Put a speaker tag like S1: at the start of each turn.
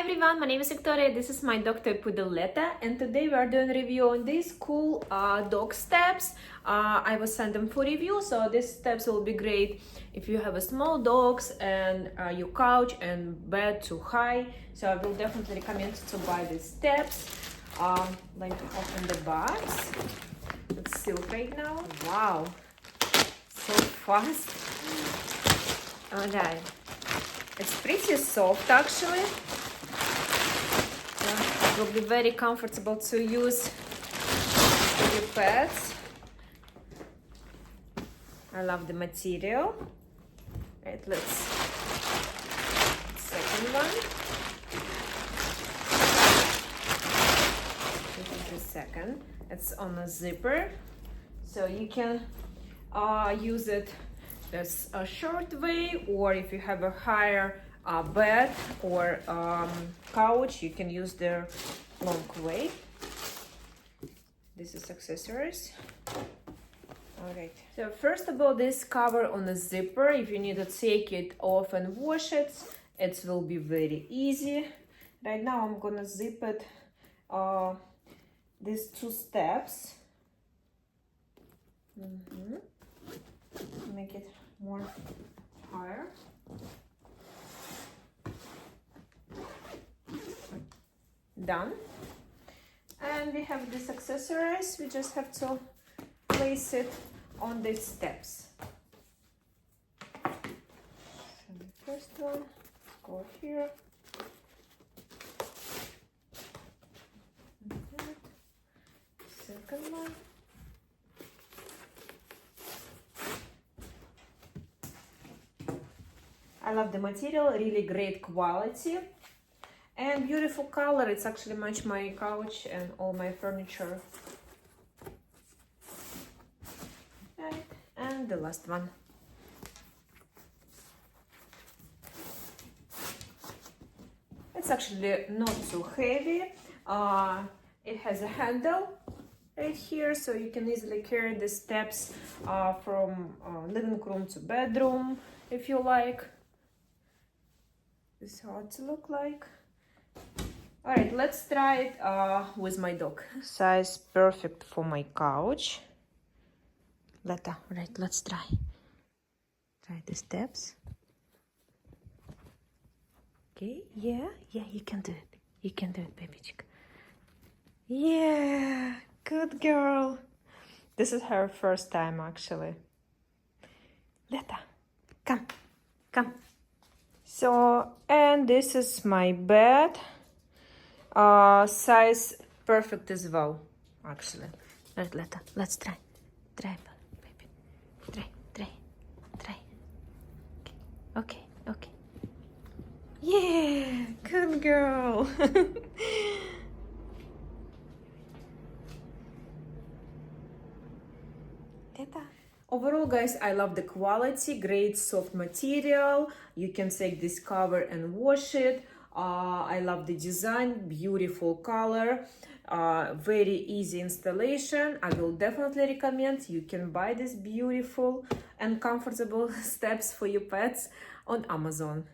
S1: Hi everyone, my name is Victoria, this is my dog toy poodle Letta, and today we are doing a review on these cool dog steps. I will send them for review, so these steps will be great if you have a small dogs and your couch and bed too high. So I will definitely recommend to buy these steps. Like to open the box. It's sealed right now. Wow, so fast. Okay. It's pretty soft actually. It will be very comfortable to use for your pets. I love the material. Right, let's second one. This is the second. It's on a zipper, so you can use it as a short way, or if you have a higher bed or couch, you can use the long way. This is accessories. All right, so first of all, this cover on the zipper, if you need to take it off and wash it, it will be very easy. Right now I'm gonna zip it these two steps. Make it more higher. Done. And we have this accessories. We just have to place it on these steps. So the first one, go here. Second one. I love the material, really great quality and beautiful color. It's actually match my couch and all my furniture. Right. And the last one. It's actually not too heavy. It has a handle right here, so you can easily carry the steps from living room to bedroom if you like. This is how it look like. All right, let's try it with my dog. Size perfect for my couch. Letta, right, let's try. Try the steps. Okay, yeah, you can do it. You can do it, baby chick. Yeah, good girl. This is her first time actually. Letta, come. So, and this is my bed. Size perfect as well, actually. Right, Letta, let's try. Try, baby. Try. Okay. Yeah, good girl. Letta. Overall, guys, I love the quality, great soft material. You can take this cover and wash it. I love the design, beautiful color, very easy installation. I will definitely recommend you can buy this beautiful and comfortable steps for your pets on Amazon.